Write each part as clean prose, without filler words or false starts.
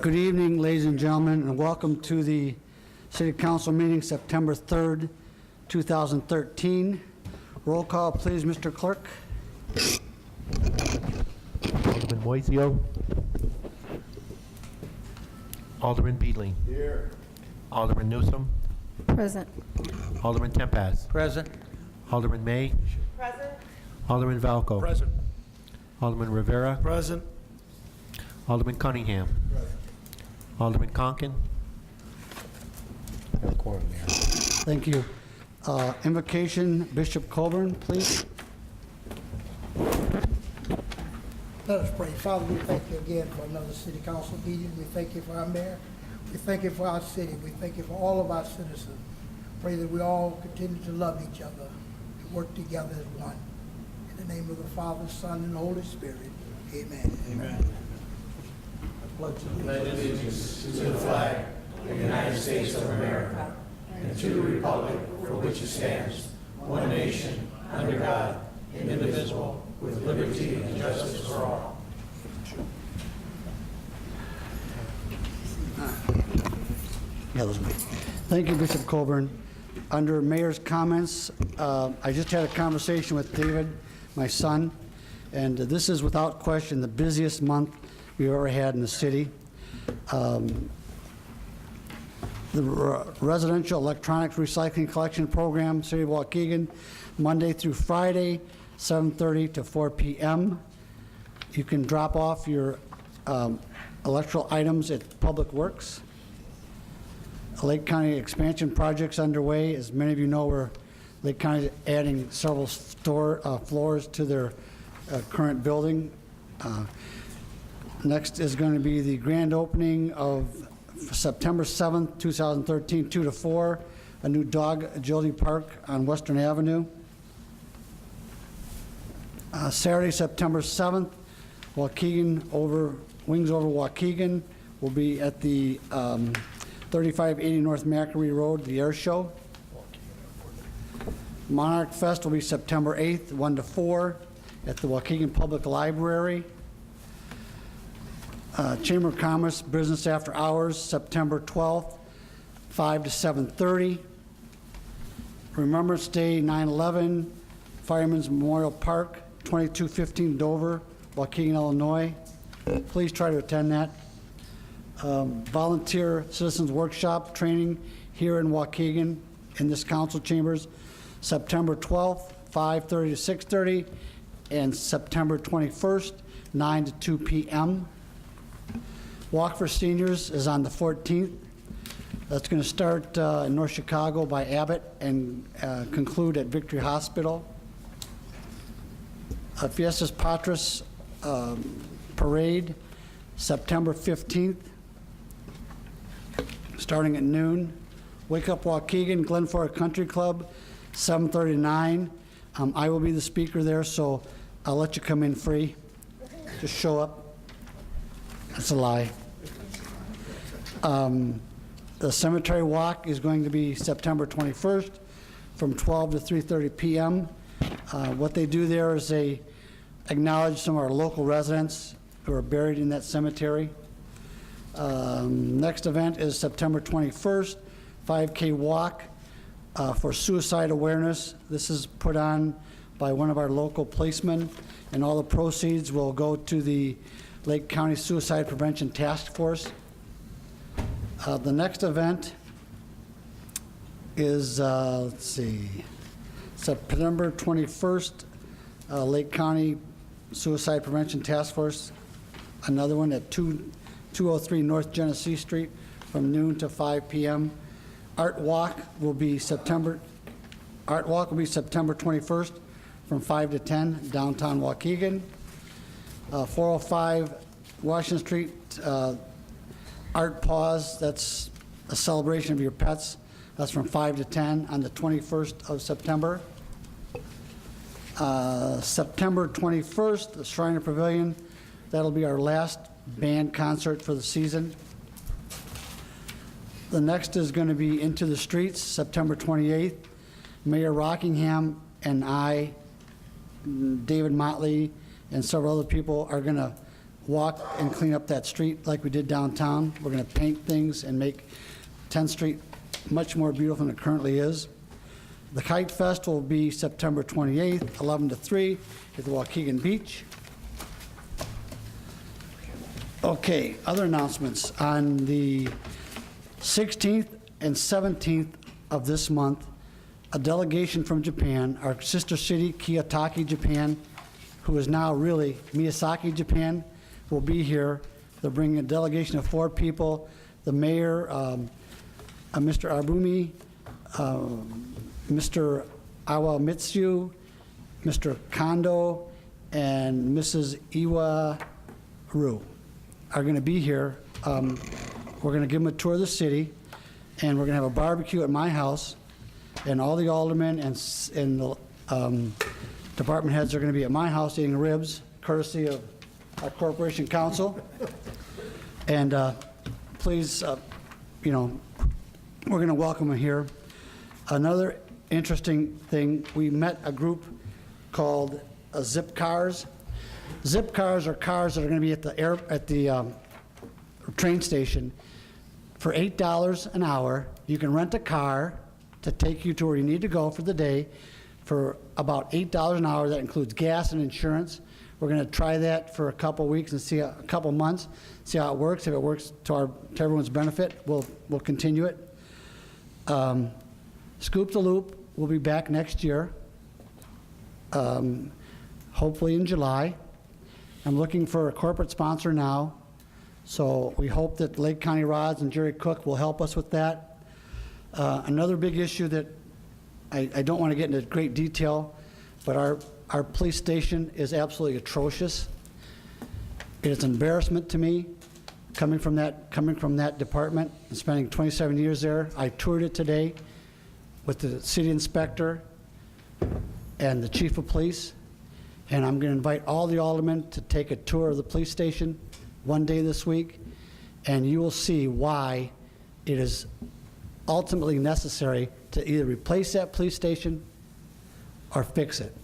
Good evening, ladies and gentlemen, and welcome to the City Council meeting September 3rd, 2013. Roll call, please, Mr. Clerk. Alderman Moiseo. Alderman Beedling. Here. Alderman Newsom. Present. Alderman Tenpas. Present. Alderman May. Present. Alderman Valco. Present. Alderman Rivera. Present. Alderman Cunningham. Alderman Conkin. Thank you. Invocation, Bishop Colburn, please. Let us pray. Father, we thank you again for another city council meeting. We thank you for our mayor. We thank you for our city. We thank you for all of our citizens. Pray that we all continue to love each other and work together as one. In the name of the Father, Son, and Holy Spirit, amen. Amen. Pledge allegiance to the flag of the United States of America and to the republic for which it stands, one nation, under God, indivisible, with liberty and justice for all. Yeah, those are me. Thank you, Bishop Colburn. Under Mayor's comments, I just had a conversation with David, my son, and this is without question the busiest month we've ever had in the city. The residential electronics recycling collection program, City of Waukegan, Monday through Friday, 7:30 to 4 p.m. You can drop off your electrical items at Public Works. Lake County expansion projects underway. As many of you know, Lake County is adding several floors to their current building. Next is going to be the grand opening of September 7th, 2013, 2 to 4, a new dog agility park on Western Avenue. Saturday, September 7th, Wings Over Waukegan will be at the 3580 North Macquarie Road, the air show. Monarch Fest will be September 8th, 1 to 4 at the Waukegan Public Library. Chamber of Commerce Business After Hours, September 12th, 5 to 7:30. Remembrance Day, 9/11, Fireman's Memorial Park, 2215 Dover, Waukegan, Illinois. Please try to attend that. Volunteer Citizens Workshop training here in Waukegan in this council chambers, September 12th, 5:30 to 6:30, and September 21st, 9 to 2 p.m. Walk for Seniors is on the 14th. That's going to start in North Chicago by Abbott and conclude at Victory Hospital. Fiestas Patras Parade, September 15th, starting at noon. Wake Up Waukegan, Glen Forest Country Club, 7:39. I will be the speaker there, so I'll let you come in free. Just show up. That's a lie. The cemetery walk is going to be September 21st from 12 to 3:30 p.m. What they do there is they acknowledge some of our local residents who are buried in that cemetery. Next event is September 21st, 5K walk for suicide awareness. This is put on by one of our local policemen, and all the proceeds will go to the Lake County Suicide Prevention Task Force. The next event is, let's see, September 21st, Lake County Suicide Prevention Task Force. Another one at 203 North Genesee Street from noon to 5 p.m. Art Walk will be September 21st from 5 to 10, downtown Waukegan. 405 Washington Street, Art Pause, that's a celebration of your pets. That's from 5 to 10 on the 21st of September. September 21st, the Shriner Pavilion, that'll be our last band concert for the season. The next is going to be Into the Streets, September 28th. Mayor Rockingham and I, David Motley, and several other people are going to walk and clean up that street like we did downtown. We're going to paint things and make 10th Street much more beautiful than it currently is. The Kite Fest will be September 28th, 11 to 3 at the Waukegan Beach. Okay, other announcements. On the 16th and 17th of this month, a delegation from Japan, our sister city, Kiyotaki, Japan, who is now really Miyazaki, Japan, will be here. They're bringing a delegation of 4 people, the mayor, Mr. Abumi, Mr. Awamitsu, Mr. Kondo, and Mrs. Iwaru are going to be here. We're going to give them a tour of the city, and we're going to have a barbecue at my house, and all the aldermen and the department heads are going to be at my house eating ribs, courtesy of our corporation council. And please, you know, we're going to welcome them here. Another interesting thing, we met a group called Zip Cars. Zip Cars are cars that are going to be at the train station for $8 an hour. You can rent a car to take you to where you need to go for the day for about $8 an hour. That includes gas and insurance. We're going to try that for a couple weeks and see a couple months, see how it works. If it works to everyone's benefit, we'll continue it. Scoop the Loop will be back next year, hopefully in July. I'm looking for a corporate sponsor now, so we hope that Lake County Rods and Jerry Cook will help us with that. Another big issue that I don't want to get into great detail, but our police station is absolutely atrocious. It is an embarrassment to me, coming from that department and spending 27 years there. I toured it today with the city inspector and the chief of police, and I'm going to invite all the aldermen to take a tour of the police station one day this week, and you will see why it is ultimately necessary to either replace that police station or fix it.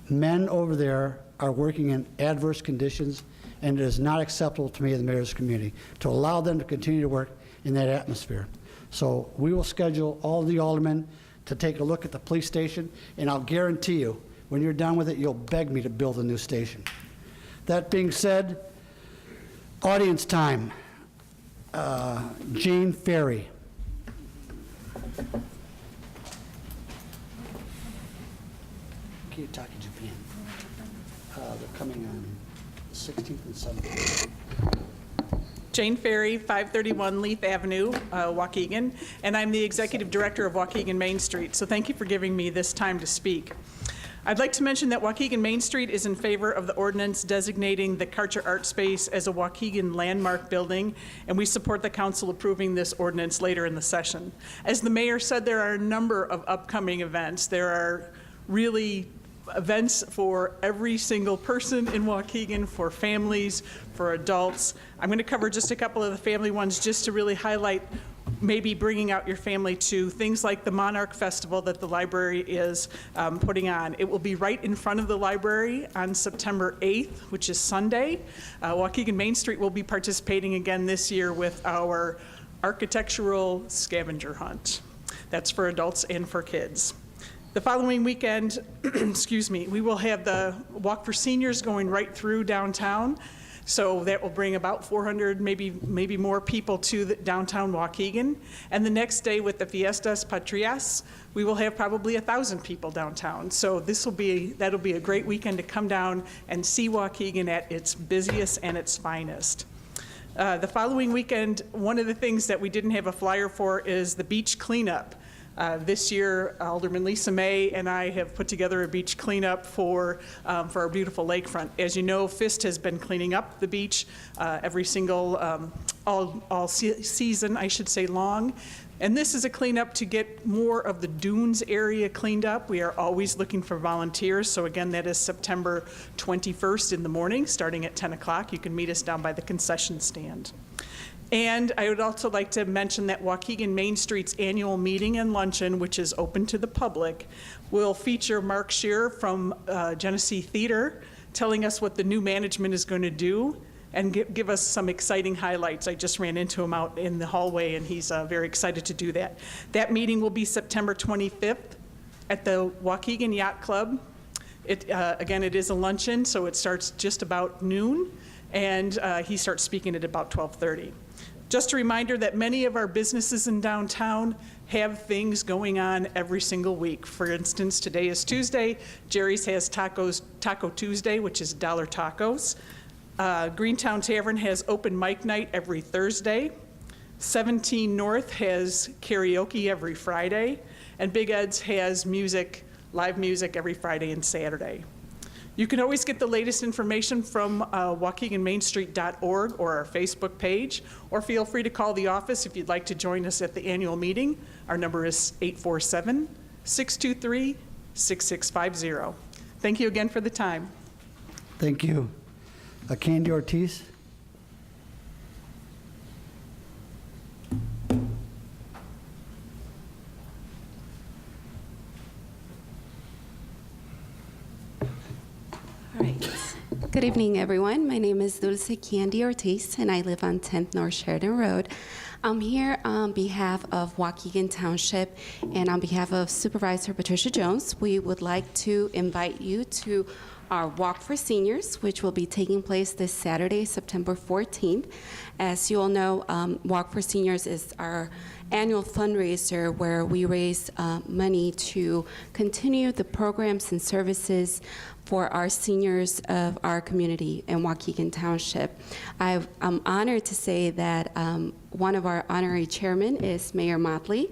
Men over there are working in adverse conditions, and it is not acceptable to me in the mayor's community to allow them to continue to work in that atmosphere. So we will schedule all the aldermen to take a look at the police station, and I'll guarantee you, when you're done with it, you'll beg me to build a new station. That being said, audience time. Jane Ferry. Kiyotaki, Japan. They're coming on the 16th and 17th. Jane Ferry, 531 Leith Avenue, Waukegan, and I'm the Executive Director of Waukegan Main Street, so thank you for giving me this time to speak. I'd like to mention that Waukegan Main Street is in favor of the ordinance designating the Karcher Art Space as a Waukegan landmark building, and we support the council approving this ordinance later in the session. As the mayor said, there are a number of upcoming events. There are really events for every single person in Waukegan, for families, for adults. I'm going to cover just a couple of the family ones just to really highlight maybe bringing out your family to things like the Monarch Festival that the library is putting on. It will be right in front of the library on September 8th, which is Sunday. Waukegan Main Street will be participating again this year with our architectural scavenger hunt. That's for adults and for kids. The following weekend, excuse me, we will have the Walk for Seniors going right through downtown. So that will bring about 400, maybe more people to the downtown Waukegan. And the next day with the Fiestas Patrias, we will have probably 1,000 people downtown. So that'll be a great weekend to come down and see Waukegan at its busiest and its finest. The following weekend, one of the things that we didn't have a flyer for is the beach cleanup. This year, Alderman Lisa May and I have put together a beach cleanup for our beautiful lakefront. As you know, FIST has been cleaning up the beach every single, all season, I should say, long. And this is a cleanup to get more of the dunes area cleaned up. We are always looking for volunteers. So again, that is September 21st in the morning, starting at 10 o'clock. You can meet us down by the concession stand. And I would also like to mention that Waukegan Main Street's annual meeting and luncheon, which is open to the public, will feature Mark Shearer from Genesee Theater telling us what the new management is going to do and give us some exciting highlights. I just ran into him out in the hallway, and he's very excited to do that. That meeting will be September 25th at the Waukegan Yacht Club. Again, it is a luncheon, so it starts just about noon, and he starts speaking at about 12:30. Just a reminder that many of our businesses in downtown have things going on every single week. For instance, today is Tuesday. Jerry's has Taco Tuesday, which is $1 tacos. Greentown Tavern has open mic night every Thursday. 17 North has karaoke every Friday. And Big Ed's has live music every Friday and Saturday. You can always get the latest information from WaukeganMainStreet.org or our Facebook page, or feel free to call the office if you'd like to join us at the annual meeting. Our number is 847-623-6650. Thank you again for the time. Thank you. Candy Ortiz? All right. Good evening, everyone. My name is Dulce Candy Ortiz, and I live on 10th North Sheridan Road. I'm here on behalf of Waukegan Township and on behalf of Supervisor Patricia Jones. We would like to invite you to our Walk for Seniors, which will be taking place this Saturday, September 14th. As you all know, Walk for Seniors is our annual fundraiser where we raise money to continue the programs and services for our seniors of our community in Waukegan Township. I'm honored to say that one of our honorary chairmen is Mayor Motley,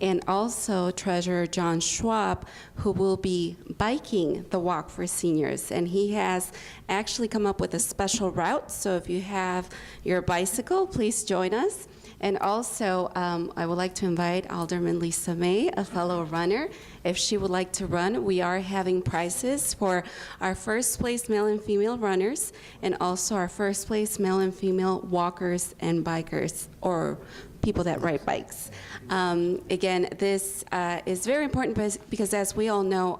and also Treasurer John Schwab, who will be biking the Walk for Seniors. And he has actually come up with a special route, so if you have your bicycle, please join us. And also, I would like to invite Alderman Lisa May, a fellow runner, if she would like to run. We are having prizes for our first place male and female runners, and also our first place male and female walkers and bikers, or people that ride bikes. Again, this is very important because as we all know,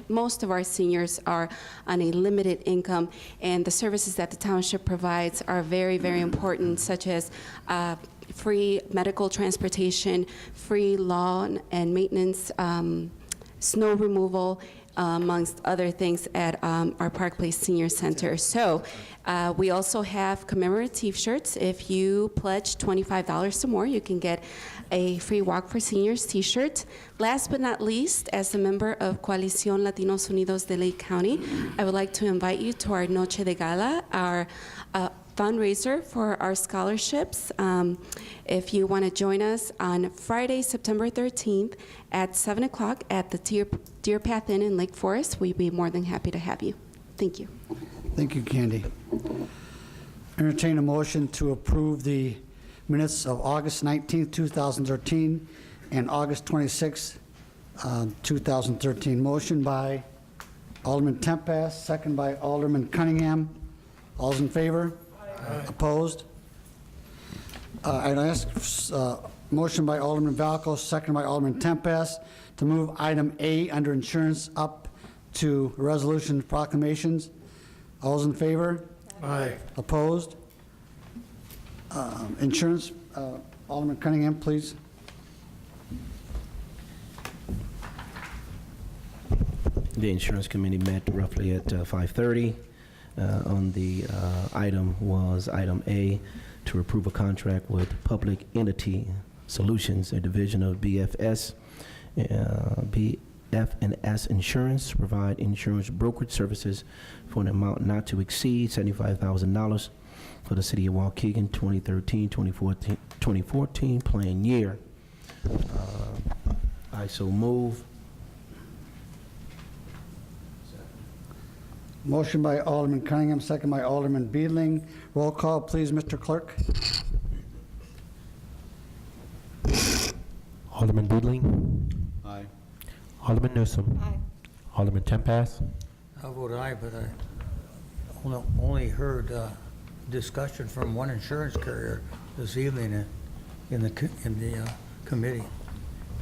most of our seniors are on a limited income, and the services that the township provides are very, very important, such as free medical transportation, free lawn and maintenance, snow removal, amongst other things at our Park Place Senior Center. So we also have commemorative shirts. If you pledge $25 or more, you can get a free Walk for Seniors t-shirt. Last but not least, as a member of Coalición Latinos Unidos de Lake County, I would like to invite you to our Noche de Gala, our fundraiser for our scholarships. If you want to join us on Friday, September 13th at 7 o'clock at the Deer Path Inn in Lake Forest, we'd be more than happy to have you. Thank you. Thank you, Candy. Entertain a motion to approve the minutes of August 19th, 2013, and August 26th, 2013. Motion by Alderman Tenpas, second by Alderman Cunningham. All's in favor? Aye. Opposed? I'd ask motion by Alderman Valco, second by Alderman Tenpas, to move item A under insurance up to resolution proclamations. All's in favor? Aye. Opposed? Insurance, Alderman Cunningham, please. The insurance committee met roughly at 5:30. On the item was item A, to approve a contract with Public Entity Solutions, a division of BFS Insurance, to provide insurance brokerage services for an amount not to exceed $75,000 for the city of Waukegan 2013-2014 plan year. I so move. Motion by Alderman Cunningham, second by Alderman Beedling. Roll call, please, Mr. Clerk. Alderman Beedling. Aye. Alderman Newsom. Aye. Alderman Tenpas. I vote aye, but I only heard discussion from one insurance carrier this evening in the committee.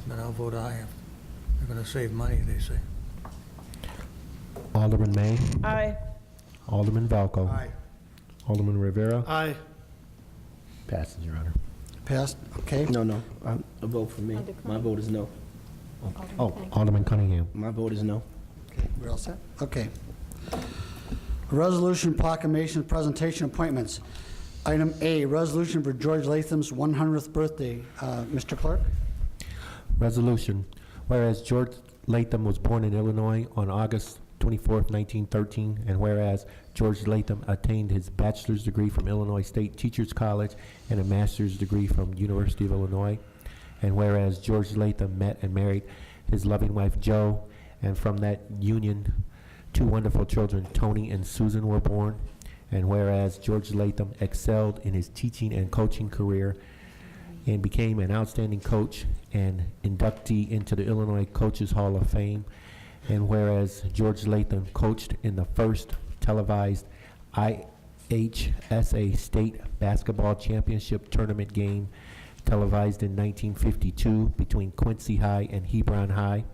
But I'll vote aye. They're going to save money, they say. Alderman May. Aye. Alderman Valco. Aye. Alderman Rivera. Aye. Passes, Your Honor. Passed, okay. No, a vote for me. My vote is no. Oh, Alderman Cunningham. My vote is no. We're all set? Okay. Resolution, proclamation, presentation, appointments. Item A, resolution for George Latham's 100th birthday. Mr. Clerk? Resolution, whereas George Latham was born in Illinois on August 24th, 1913, and whereas George Latham attained his bachelor's degree from Illinois State Teachers College and a master's degree from University of Illinois, and whereas George Latham met and married his loving wife Jo, and from that union, 2 wonderful children, Tony and Susan, were born, and whereas George Latham excelled in his teaching and coaching career and became an outstanding coach and inductee into the Illinois Coaches Hall of Fame, and whereas George Latham coached in the first televised IHSA State Basketball Championship Tournament game televised in 1952 between Quincy High and Hebron High,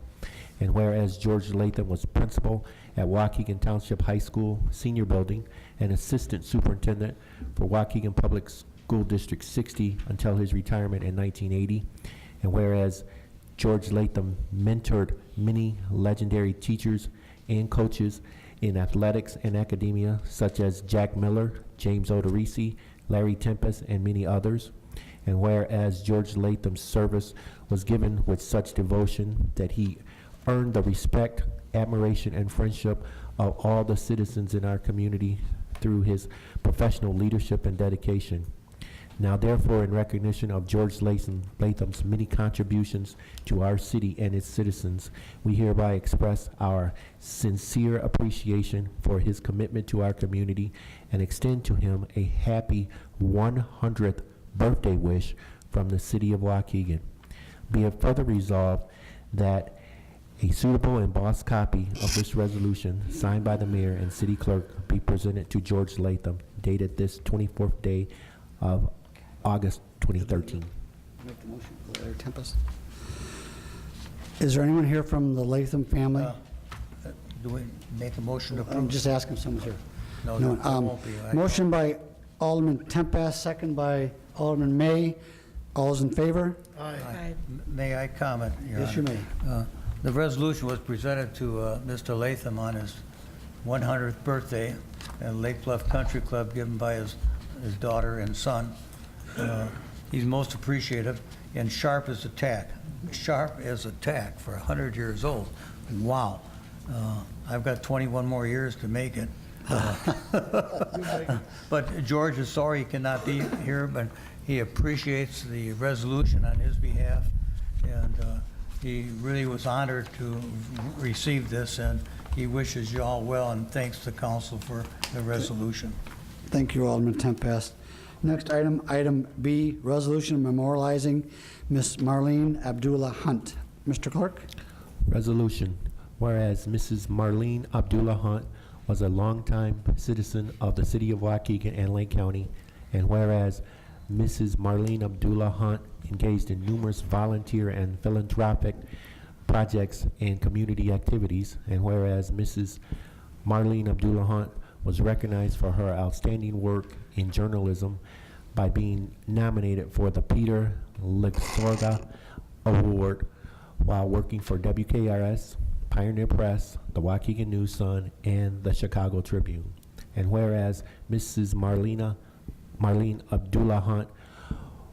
and whereas George Latham was principal at Waukegan Township High School Senior Building and assistant superintendent for Waukegan Public School District 60 until his retirement in 1980, and whereas George Latham mentored many legendary teachers and coaches in athletics and academia, such as Jack Miller, James Odorizzi, Larry Tenpas, and many others. And whereas George Latham's service was given with such devotion that he earned the respect, admiration, and friendship of all the citizens in our community through his professional leadership and dedication. Now, therefore, in recognition of George Latham's many contributions to our city and its citizens, we hereby express our sincere appreciation for his commitment to our community and extend to him a happy 100th birthday wish from the city of Waukegan. Be it further resolved that a suitable embossed copy of this resolution signed by the mayor and city clerk be presented to George Latham, dated this 24th day of August 2013. Make the motion for Larry Tempest. Is there anyone here from the Latham family? Do we make a motion to I'm approve? just asking if someone's here. No, No, there won't be. Motion by Alderman Tempest, second by Alderman May. All those in favor? May I comment, Your Yes, you Honor? may. The resolution was presented to Mr. Latham on his 100th birthday at Lake Bluff Country Club, given by his daughter and son. He's most appreciative and sharp as a tack. Sharp as a tack for 100 years old. Wow. I've got 21 more years to make it. But George is sorry he cannot be here, but he appreciates the resolution on his behalf, and he really was honored to receive this, and he wishes you all well and thanks the council for the resolution. Thank you, Alderman Tempest. Next item, item B, resolution memorializing Miss Marlene Abdullah Hunt. Mr. Clerk? Resolution, whereas Mrs. Marlene Abdullah Hunt was a longtime citizen of the city of Waukegan and Lake County, and whereas Mrs. Marlene Abdullah Hunt engaged in numerous volunteer and philanthropic projects and community activities, and whereas Mrs. Marlene Abdullah Hunt was recognized for her outstanding work in journalism by being nominated for the Peter Ligsorga Award while working for WKRS, Pioneer Press, the Waukegan News-Sun, and the Chicago Tribune. And whereas Mrs. Marlene Abdullah Hunt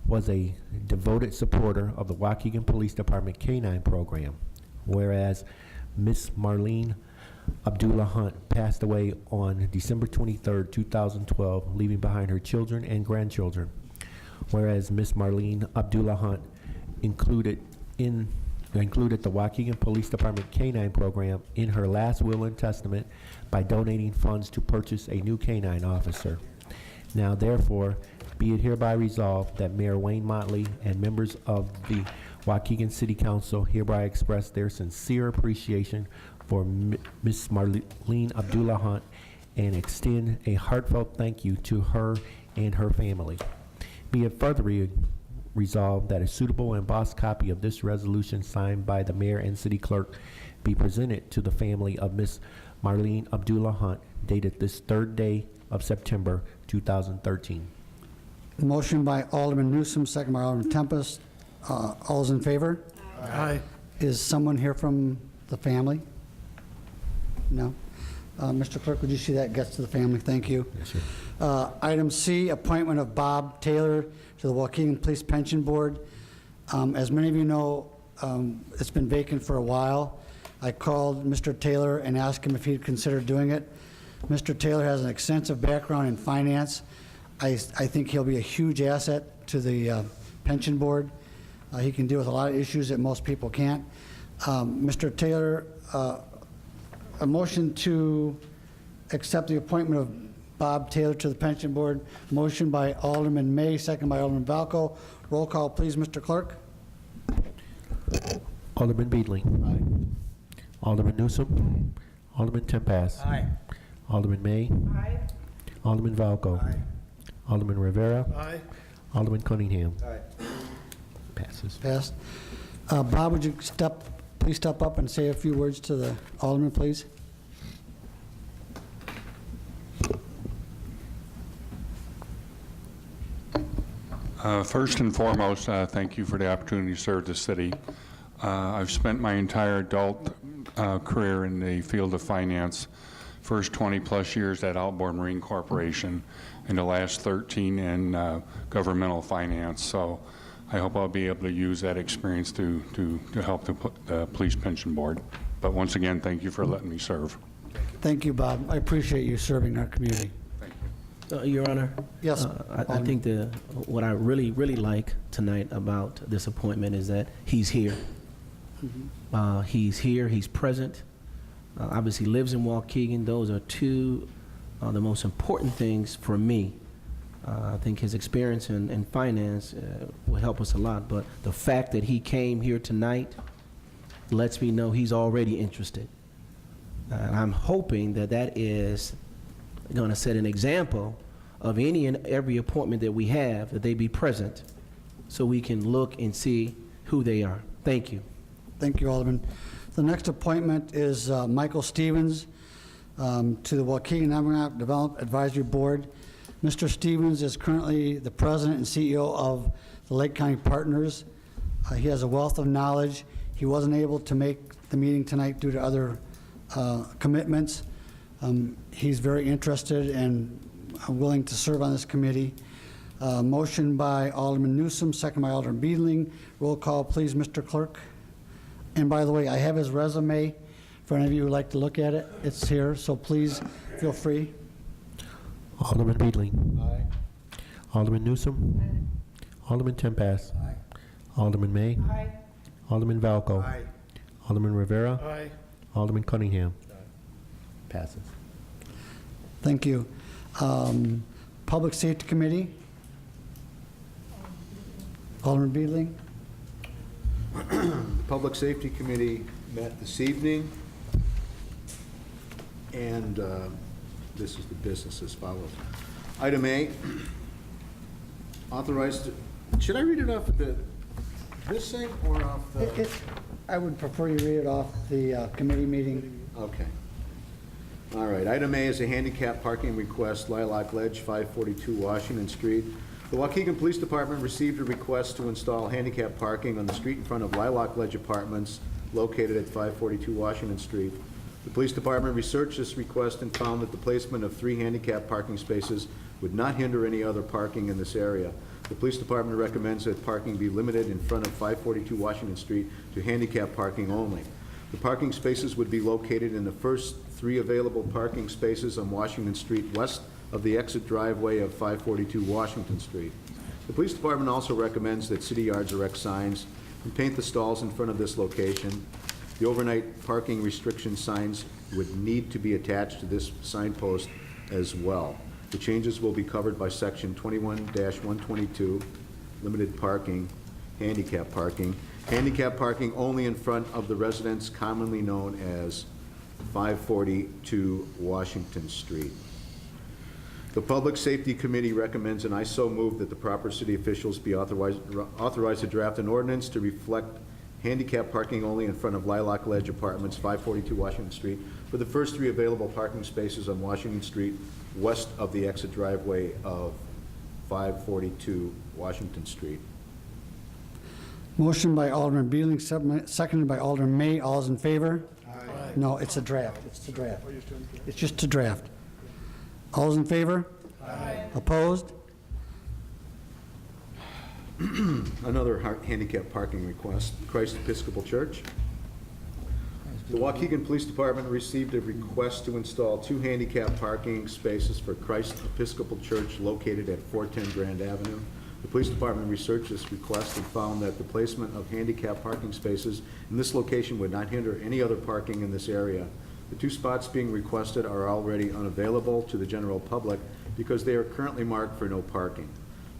was a devoted supporter of the Waukegan Police Department K-9 program, whereas Miss Marlene Abdullah Hunt passed away on December 23rd, 2012, leaving behind her children and grandchildren, whereas Miss Marlene Abdullah Hunt included the Waukegan Police Department K-9 program in her last will and testament by donating funds to purchase a new K-9 officer. Now, therefore, be it hereby resolved that Mayor Wayne Motley and members of the Waukegan City Council hereby express their sincere appreciation for Ms. Marlene Abdullah Hunt and extend a heartfelt thank you to her and her family. Be it further resolved that a suitable embossed copy of this resolution signed by the mayor and city clerk be presented to the family of Ms. Marlene Abdullah Hunt, dated this 3rd day of September 2013. Motion by Alderman Newsom, second by Alderman Tenpas. All those in favor? Aye. Is someone here from the family? No? Mr. Clerk, would you see that gets to the family? Thank you. Yes, sir. Item C, appointment of Bob Taylor to the Waukegan Police Pension Board. As many of you know, it's been vacant for a while. I called Mr. Taylor and asked him if he'd consider doing it. Mr. Taylor has an extensive background in finance. I think he'll be a huge asset to the pension board. He can deal with a lot of issues that most people can't. Mr. Taylor, a motion to accept the appointment of Bob Taylor to the pension board. Motion by Alderman May, second by Alderman Valco. Roll call, please, Mr. Clerk. Alderman Beedling. Aye. Alderman Newsom. Alderman Tenpas. Aye. Alderman May. Alderman Valco. Aye. Alderman Rivera. Aye. Alderman Cunningham. Aye. Passes. Passed. Bob, would you please step up and say a few words to the Alderman, please? First and foremost, thank you for the opportunity to serve the city. I've spent my entire adult career in the field of finance, first 20-plus years at Outboard Marine Corporation, and the last 13 in governmental finance. So I hope I'll be able to use that experience to help the Police Pension Board. But once again, thank you for letting me serve. Thank you, Bob. I appreciate you serving our community. Your Honor? Yes, I think what I really, really like tonight about this appointment is that he's here. He's here, he's present. Obviously lives in Waukegan. Those are two the most important things for me. I think his experience in finance will help us a lot, but the fact that he came here tonight lets me know he's already interested. And I'm hoping that that is going to set an example of any and every appointment that we have, that they be present so we can look and see who they are. Thank you. Thank you, Alderman. The next appointment is Michael Stevens to the Waukegan Economic Development Advisory Board. Mr. Stevens is currently the president and CEO of the Lake County Partners. He has a wealth of knowledge. He wasn't able to make the meeting tonight due to other commitments. He's very interested and willing to serve on this committee. Motion by Alderman Newsom, second by Alderman Beedling. Roll call, please, Mr. Clerk. And by the way, I have his resume for any of you who would like to look at it. It's here, so please feel free. Alderman Beedling. Aye. Alderman Newsom. Alderman Tenpas. Aye. Alderman May. Alderman Valco. Aye. Alderman Rivera. Aye. Alderman Cunningham. Passes. Thank you. Public Safety Committee. Alderman Beedling. The Public Safety Committee met this evening, and this is the business as follows. Item A, authorized, should I read it off this thing or off the? I would prefer you read it off the committee meeting. Okay. All right, item A is a handicap parking request, Lilac Ledge, 542 Washington Street. The Waukegan Police Department received a request to install handicap parking on the street in front of Lilac Ledge Apartments located at 542 Washington Street. The Police Department researched this request and found that the placement of 3 handicap parking spaces would not hinder any other parking in this area. The Police Department recommends that parking be limited in front of 542 Washington Street to handicap parking only. The parking spaces would be located in the first 3 available parking spaces on Washington Street west of the exit driveway of 542 Washington Street. The Police Department also recommends that city yards erect signs and paint the stalls in front of this location. The overnight parking restriction signs would need to be attached to this signpost as well. The changes will be covered by section 21-122, limited parking, handicap parking. Handicap parking only in front of the residence commonly known as 542 Washington Street. The Public Safety Committee recommends, and I so move, that the proper city officials be authorized to draft an ordinance to reflect handicap parking only in front of Lilac Ledge Apartments, 542 Washington Street, for the first 3 available parking spaces on Washington Street, west of the exit driveway of 542 Washington Street. Motion by Alderman Beedling, seconded by Alderman May. All is in favor? No, it's a draft. It's a draft. It's just a draft. All is in favor? Opposed? Another handicap parking request, Christ Episcopal Church. The Waukegan Police Department received a request to install 2 handicap parking spaces for Christ Episcopal Church located at 410 Grand Avenue. The police department researched this request and found that the placement of handicap parking spaces in this location would not hinder any other parking in this area. The 2 spots being requested are already unavailable to the general public because they are currently marked for no parking.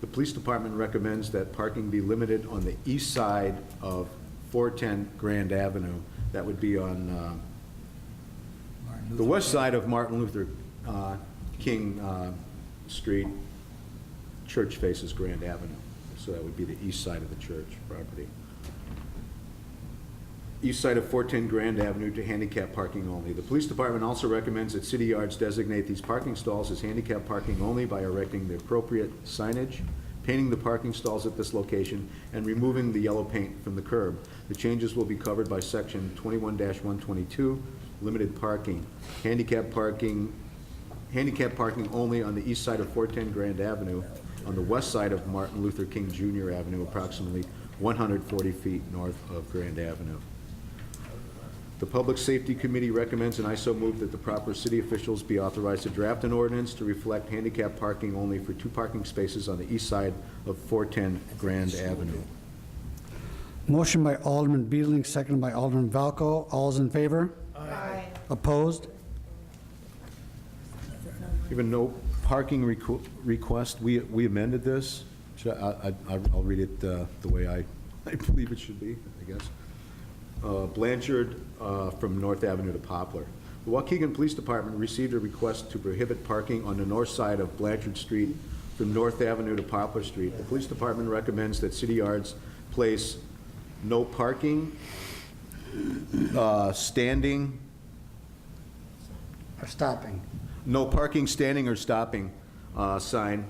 The police department recommends that parking be limited on the east side of 410 Grand Avenue. That would be on the west side of Martin Luther King Street. Church faces Grand Avenue, so that would be the east side of the church property. East side of 410 Grand Avenue to handicap parking only. The police department also recommends that city yards designate these parking stalls as handicap parking only by erecting the appropriate signage, painting the parking stalls at this location, and removing the yellow paint from the curb. The changes will be covered by section 21-122, limited parking. Handicap parking only on the east side of 410 Grand Avenue, on the west side of Martin Luther King Jr. Avenue, approximately 140 feet north of Grand Avenue. The Public Safety Committee recommends, and I so move, that the proper city officials be authorized to draft an ordinance to reflect handicap parking only for 2 parking spaces on the east side of 410 Grand Avenue. Motion by Alderman Beedling, seconded by Alderman Valco. All is in favor? Aye. Opposed? Given no parking request, we amended this. I'll read it the way I believe it should be, I guess. Blanchard from North Avenue to Poplar. The Waukegan Police Department received a request to prohibit parking on the north side of Blanchard Street from North Avenue to Poplar Street. The police department recommends that city yards place no parking, standing, Or stopping? no parking, standing, or stopping sign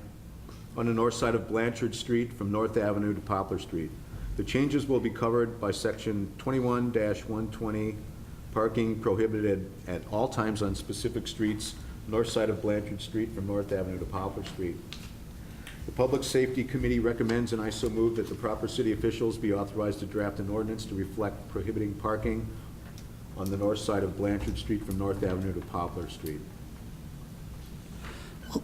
on the north side of Blanchard Street from North Avenue to Poplar Street. The changes will be covered by section 21-120, parking prohibited at all times on specific streets, north side of Blanchard Street from North Avenue to Poplar Street. The Public Safety Committee recommends, and I so move, that the proper city officials be authorized to draft an ordinance to reflect prohibiting parking on the north side of Blanchard Street from North Avenue to Poplar Street.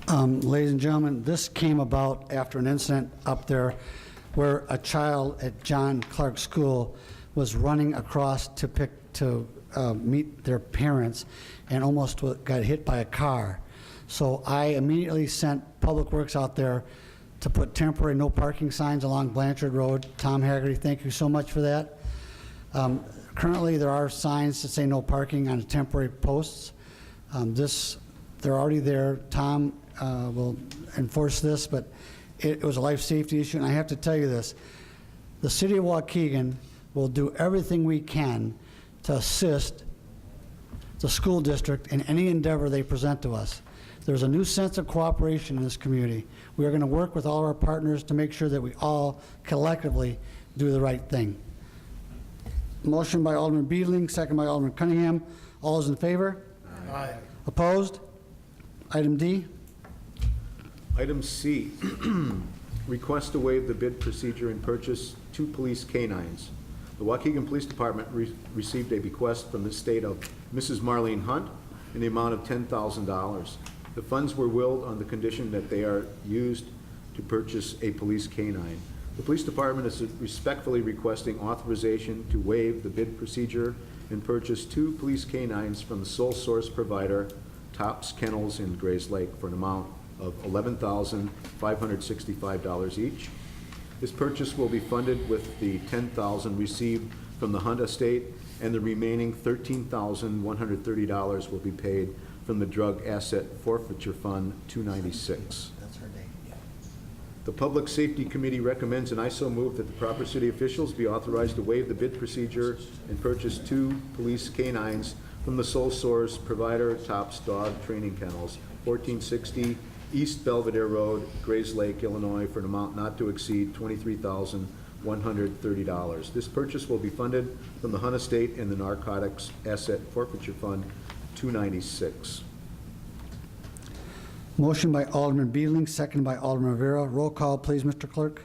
Ladies and gentlemen, this came about after an incident up there where a child at John Clark School was running across to meet their parents and almost got hit by a car. So I immediately sent Public Works out there to put temporary no parking signs along Blanchard Road. Tom Haggerty, thank you so much for that. Currently, there are signs that say no parking on temporary posts. They're already there. Tom will enforce this, but it was a life safety issue, and I have to tell you this. The city of Waukegan will do everything we can to assist the school district in any endeavor they present to us. There's a new sense of cooperation in this community. We are going to work with all our partners to make sure that we all collectively do the right thing. Motion by Alderman Beedling, second by Alderman Cunningham. All those in favor? Aye. Opposed? Item D. Item C, request to waive the bid procedure and purchase 2 police canines. The Waukegan Police Department received a bequest from the state of Mrs. Marlene Hunt in the amount of $10,000. The funds were willed on the condition that they are used to purchase a police canine. The police department is respectfully requesting authorization to waive the bid procedure and purchase 2 police canines from the sole source provider, Tops Kennels in Grays Lake, for an amount of $11,565 each. This purchase will be funded with the $10,000 received from the Hunt estate, and the remaining $13,130 will be paid from the Drug Asset Forfeiture Fund 296. That's her name. The Public Safety Committee recommends, and I so move, that the proper city officials be authorized to waive the bid procedure and purchase 2 police canines from the sole source provider, Tops Dog Training Kennels, 1460 East Belvedere Road, Grays Lake, Illinois, for an amount not to exceed $23,130. This purchase will be funded from the Hunt Estate and the Narcotics Asset Forfeiture Fund 296. Motion by Alderman Beedling, second by Alderman Rivera. Roll call, please, Mr. Clerk.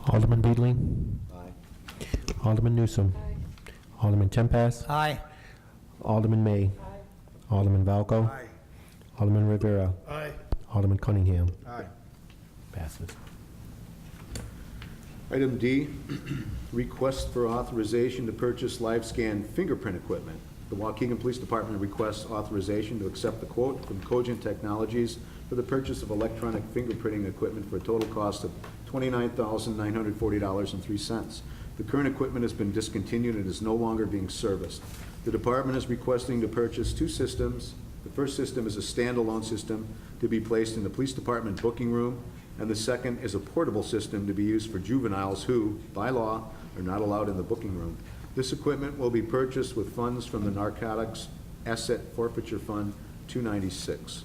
Alderman Beedling. Aye. Alderman Newsom. Alderman Tenpas. Aye. Alderman May. Alderman Valco. Aye. Alderman Rivera. Aye. Alderman Cunningham. Aye. Passes. Item D, request for authorization to purchase live scan fingerprint equipment. The Waukegan Police Department requests authorization to accept the quote from Cogent Technologies for the purchase of electronic fingerprinting equipment for a total cost of $29,940.03. The current equipment has been discontinued and is no longer being serviced. The department is requesting to purchase 2 systems. The first system is a standalone system to be placed in the police department booking room, and the second is a portable system to be used for juveniles who, by law, are not allowed in the booking room. This equipment will be purchased with funds from the Narcotics Asset Forfeiture Fund 296.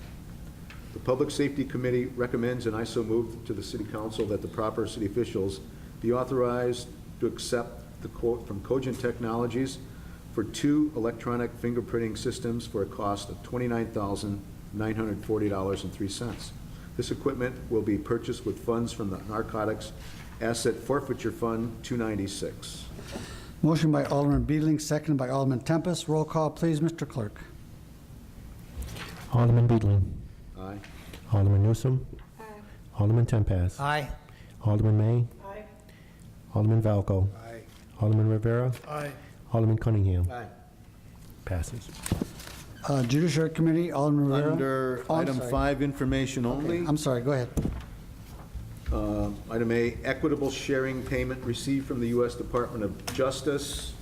The Public Safety Committee recommends, and I so move to the City Council, that the proper city officials be authorized to accept the quote from Cogent Technologies for 2 electronic fingerprinting systems for a cost of $29,940.03. This equipment will be purchased with funds from the Narcotics Asset Forfeiture Fund 296. Motion by Alderman Beedling, second by Alderman Tempest. Roll call, please, Mr. Clerk. Alderman Beedling. Aye. Alderman Newsom. Alderman Tenpas. Aye. Alderman May. Alderman Valco. Aye. Alderman Rivera. Aye. Alderman Cunningham. Aye. Passes. Judiciary Committee, Alderman Rivera. Under Oh, I'm item sorry. 5, information only. I'm sorry, go ahead. Item A, equitable sharing payment received from the U.S. Department of Justice,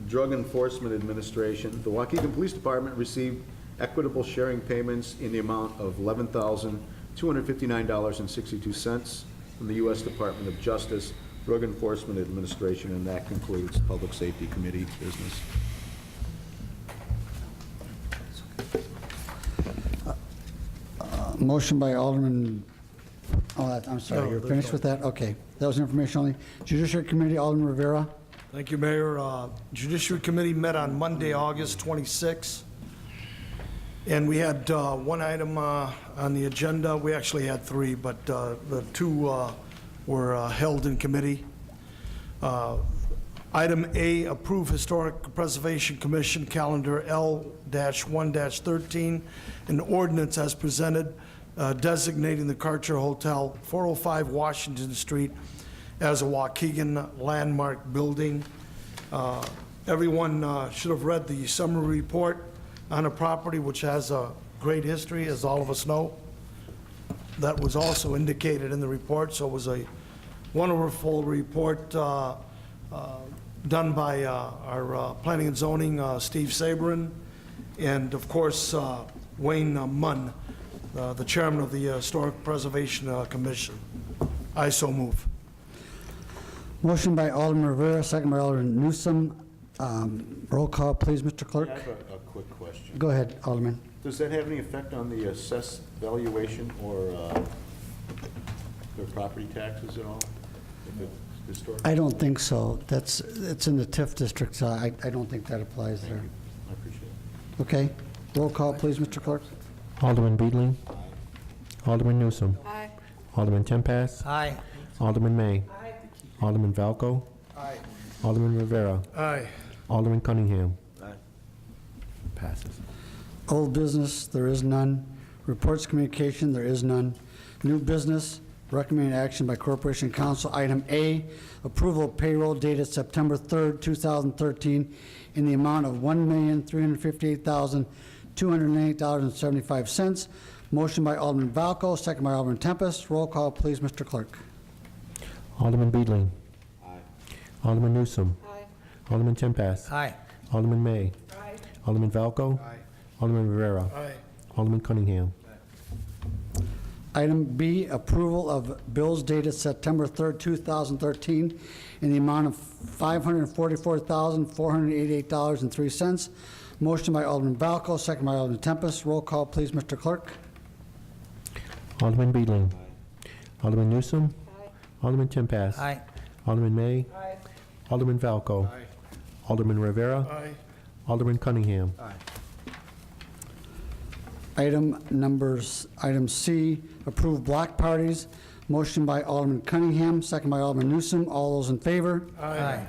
Drug Enforcement Administration. The Waukegan Police Department received equitable sharing payments in the amount of $11,259.62 from the U.S. Department of Justice, Drug Enforcement Administration, and that concludes Public Safety Committee business. Motion by Alderman, I'm sorry, No, you're there's finished no- with that? Okay. That was information only. Judiciary Committee, Alderman Rivera. Thank you, Mayor. Judiciary Committee met on Monday, August 26, and we had one item on the agenda. We actually had 3, but the 2 were held in committee. Item A, approve Historic Preservation Commission Calendar L-1-13, an ordinance as presented designating the Karcher Hotel, 405 Washington Street, as a Waukegan landmark building. Everyone should have read the summary report on a property which has a great history, as all of us know. That was also indicated in the report, so it was a wonderful report done by our Planning and Zoning, Steve Sabrin, and of course, Wayne Munn, the chairman of the Historic Preservation Commission. I so move. Motion by Alderman Rivera, second by Alderman Newsom. Roll call, please, Mr. Clerk. I have a quick question. Go ahead, Alderman. Does that have any effect on the assessed valuation or their property taxes at all? If it's historic? I don't think so. It's in the TIF district, so I don't think that applies there. I appreciate it. Okay. Roll call, please, Mr. Clerk. Alderman Beedling. Alderman Newsom. Alderman Tenpas. Aye. Alderman May. Alderman Valco. Alderman Rivera. Aye. Alderman Cunningham. Aye. Passes. Old business, there is none. Reports communication, there is none. New business, recommended action by Corporation Council. Item A, approval of payroll dated September 3rd, 2013, in the amount of $1,358,298.75. Motion by Alderman Valco, second by Alderman Tempest. Roll call, please, Mr. Clerk. Alderman Beedling. Aye. Alderman Newsom. Alderman Tenpas. Aye. Alderman May. Alderman Valco. Alderman Rivera. Aye. Alderman Cunningham. Item B, approval of bills dated September 3rd, 2013, in the amount of $544,488.03. Motion by Alderman Valco, second by Alderman Tenpas. Roll call, please, Mr. Clerk. Alderman Beedling. Alderman Newsom. Alderman Tenpas. Aye. Alderman May. Alderman Valco. Alderman Rivera. Alderman Cunningham. Item C, approve block parties. Motion by Alderman Cunningham, second by Alderman Newsom. All those in favor? Aye.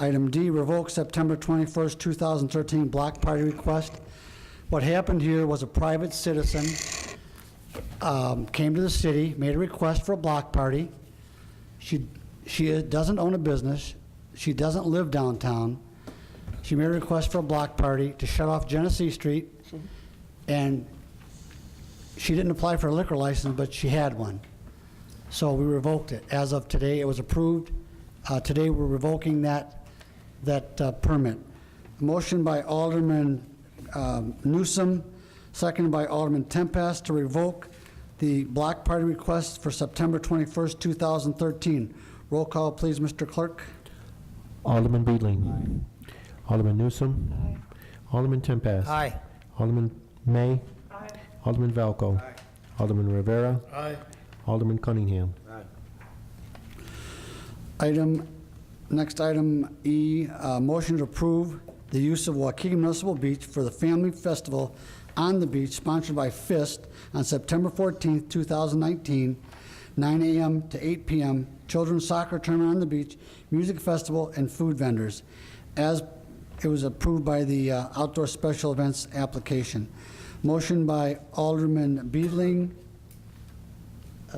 Item D, revoke September 21st, 2013 block party request. What happened here was a private citizen came to the city, made a request for a block party. She doesn't own a business. She doesn't live downtown. She made a request for a block party to shut off Genesee Street, and she didn't apply for a liquor license, but she had one. So we revoked it. As of today, it was approved. Today, we're revoking that permit. Motion by Alderman Newsom, seconded by Alderman Tenpas to revoke the block party request for September 21st, 2013. Roll call, please, Mr. Clerk. Alderman Beedling. Alderman Newsom. Alderman Tenpas. Aye. Alderman May. Alderman Valco. Alderman Rivera. Alderman Cunningham. Next item E, motion to approve the use of Waukegan Municipal Beach for the Family Festival on the Beach, sponsored by FIST, on September 14th, 2019, 9 a.m. to 8 p.m., children's soccer tournament on the beach, music festival, and food vendors, as it was approved by the outdoor special events application. Motion by Alderman Beedling,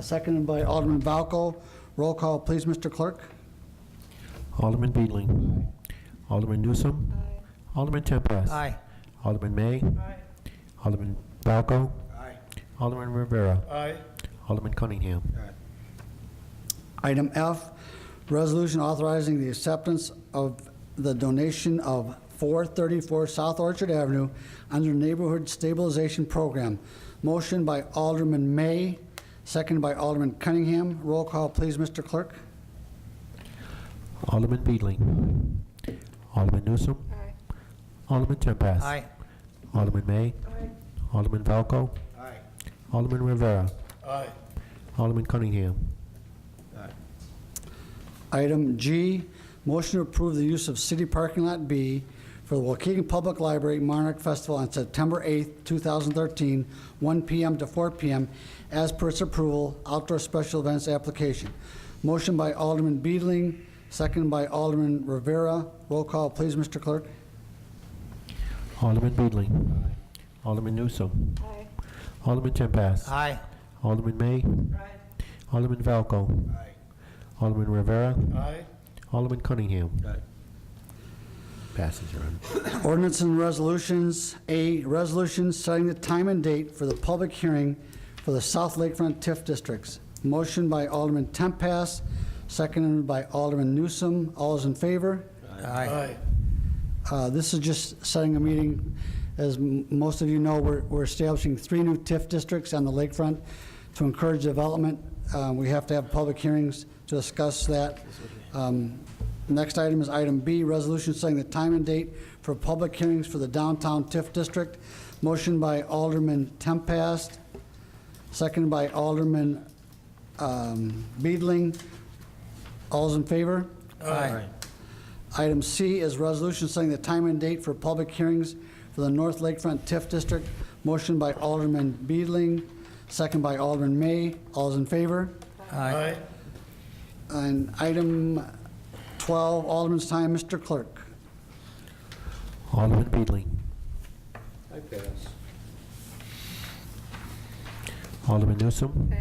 seconded by Alderman Valco. Roll call, please, Mr. Clerk. Alderman Beedling. Alderman Newsom. Alderman Tenpas. Aye. Alderman May. Alderman Valco. Alderman Rivera. Alderman Cunningham. Item F, resolution authorizing the acceptance of the donation of 434 South Orchard Avenue under Neighborhood Stabilization Program. Motion by Alderman May, seconded by Alderman Cunningham. Roll call, please, Mr. Clerk. Alderman Beedling. Alderman Newsom. Alderman Tenpas. Aye. Alderman May. Alderman Valco. Alderman Rivera. Alderman Cunningham. Item G, motion to approve the use of city parking lot B for the Waukegan Public Library Monarch Festival on September 8th, 2013, 1 p.m. to 4 p.m. as per its approval, outdoor special events application. Motion by Alderman Beedling, seconded by Alderman Rivera. Roll call, please, Mr. Clerk. Alderman Beedling. Alderman Newsom. Alderman Tenpas. Aye. Alderman May. Alderman Valco. Alderman Rivera. Alderman Cunningham. Passes, Your Honor. Ordinance and resolutions. A, resolution setting the time and date for the public hearing for the South Lakefront TIF districts. Motion by Alderman Tenpas, seconded by Alderman Newsom. All those in favor? Aye. This is just setting a meeting. As most of you know, we're establishing 3 new TIF districts on the lakefront to encourage development. We have to have public hearings to discuss that. Next item is item B, resolution setting the time and date for public hearings for the downtown TIF district. Motion by Alderman Tenpas, seconded by Alderman Beedling. All those in favor? Aye. Item C is resolution setting the time and date for public hearings for the North Lakefront TIF district. Motion by Alderman Beedling, second by Alderman May. All those in favor? Aye. And item 12, Alderman's time, Mr. Clerk. Alderman Beedling. I pass. Alderman Newsom.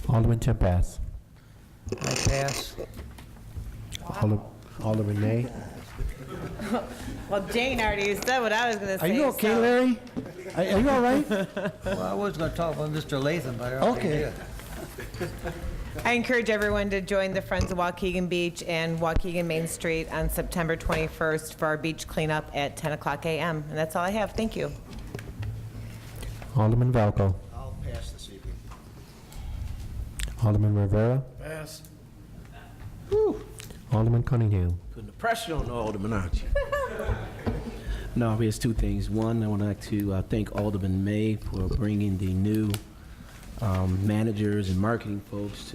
Alderman Tenpas. I pass. Alderman May. Well, Jane already said what I was going to say. Are you okay, so- Larry? Are you all right? Well, I was going to talk about Mr. Latham, but I already Okay. did. I encourage everyone to join the Friends of Waukegan Beach and Waukegan Main Street on September 21st for our beach cleanup at 10 o'clock a.m. And that's all I have. Thank you. Alderman Valco. Alderman Rivera. Pass. Alderman Cunningham. Putting the pressure on the alderman, aren't you? No, there's two things. One, I would like to thank Alderman May for bringing the new managers and marketing folks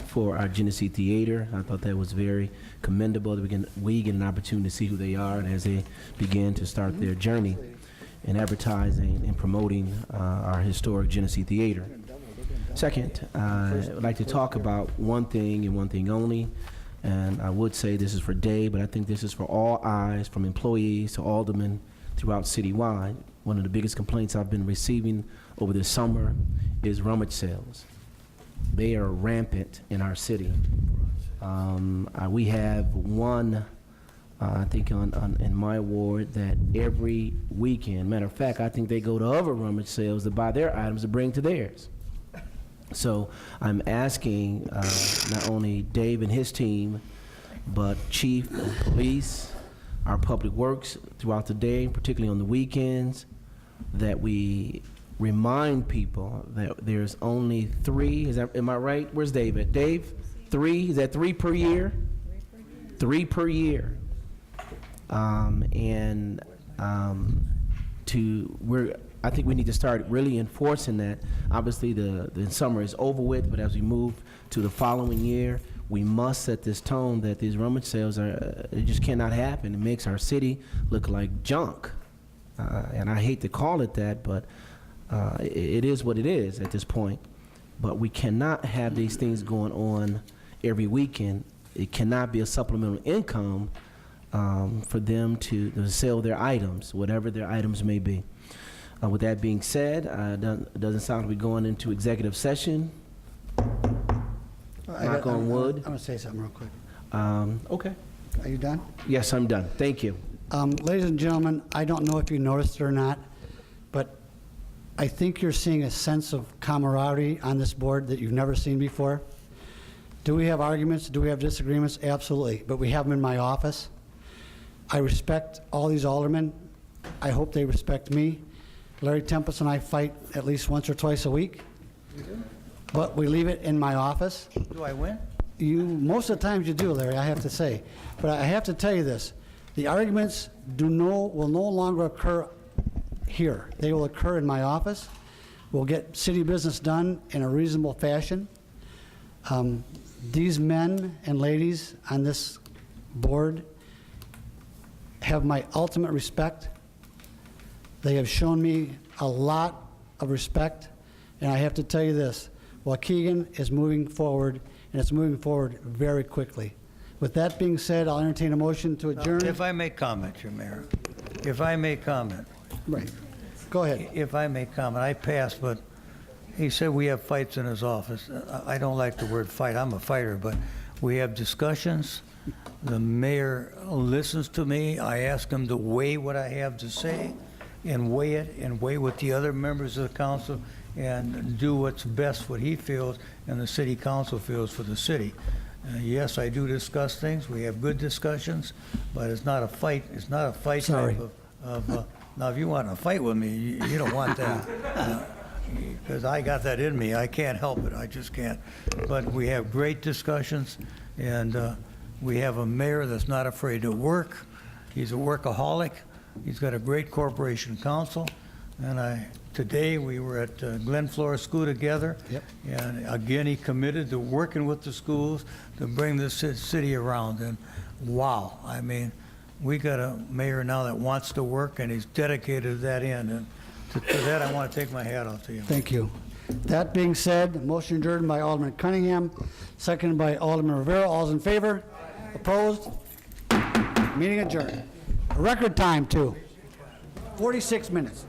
for our Genesee Theater. I thought that was very commendable that we get an opportunity to see who they are and as they begin to start their journey in advertising and promoting our historic Genesee Theater. Second, I would like to talk about one thing and one thing only, and I would say this is for Dave, but I think this is for all eyes, from employees to aldermen throughout citywide. One of the biggest complaints I've been receiving over this summer is rummage sales. They are rampant in our city. We have one, I think in my ward, that every weekend, matter of fact, I think they go to other rummage sales to buy their items to bring to theirs. So I'm asking not only Dave and his team, but Chief of Police, our Public Works throughout the day, particularly on the weekends, that we remind people that there's only 3, am I right? Where's Dave at? Dave, 3, is that 3 per year? 3 per year. I think we need to start really enforcing that. Obviously, the summer is over with, but as we move to the following year, we must set this tone that these rummage sales it just cannot happen. It makes our city look like junk. And I hate to call it that, but it is what it is at this point. But we cannot have these things going on every weekend. It cannot be a supplemental income for them to sell their items, whatever their items may be. With that being said, it doesn't sound like we're going into executive session. Knock on wood. I'm going to say something real quick. Okay. Are you done? Yes, I'm done. Thank you. Ladies and gentlemen, I don't know if you noticed it or not, but I think you're seeing a sense of camaraderie on this board that you've never seen before. Do we have arguments? Do we have disagreements? Absolutely, but we have them in my office. I respect all these aldermen. I hope they respect me. Larry Tenpas and I fight at least once or twice a week, but we leave it in my office. Do I win? Most of the times you do, Larry, I have to say. But I have to tell you this, the arguments will no longer occur here. They will occur in my office. We'll get city business done in a reasonable fashion. These men and ladies on this board have my ultimate respect. They have shown me a lot of respect, and I have to tell you this, Waukegan is moving forward, and it's moving forward very quickly. With that being said, I'll entertain a motion to adjourn. If I may comment, your mayor, if I may comment. Right. Go ahead. If I may comment, I passed, but he said we have fights in his office. I don't like the word fight, I'm a fighter, but we have discussions. The mayor listens to me. I ask him to weigh what I have to say and weigh it and weigh with the other members of the council and do what's best, what he feels and the city council feels for the city. Yes, I do discuss things. We have good discussions, but it's not a fight. It's not a fight Sorry. type of now, if you want to fight with me, you don't want that. Because I got that in me. I can't help it. I just can't. But we have great discussions, and we have a mayor that's not afraid to work. He's a workaholic. He's got a great corporation council. And today we were at Glen Flora School together. Yep. And again, he committed to working with the schools to bring this city around. And wow, I mean, we got a mayor now that wants to work, and he's dedicated to that end. And to that, I want to take my hat off to you. Thank you. That being said, motion adjourned by Alderman Cunningham, seconded by Alderman Rivera. All's in favor? Opposed? Meeting adjourned. Record time, too. 46 minutes.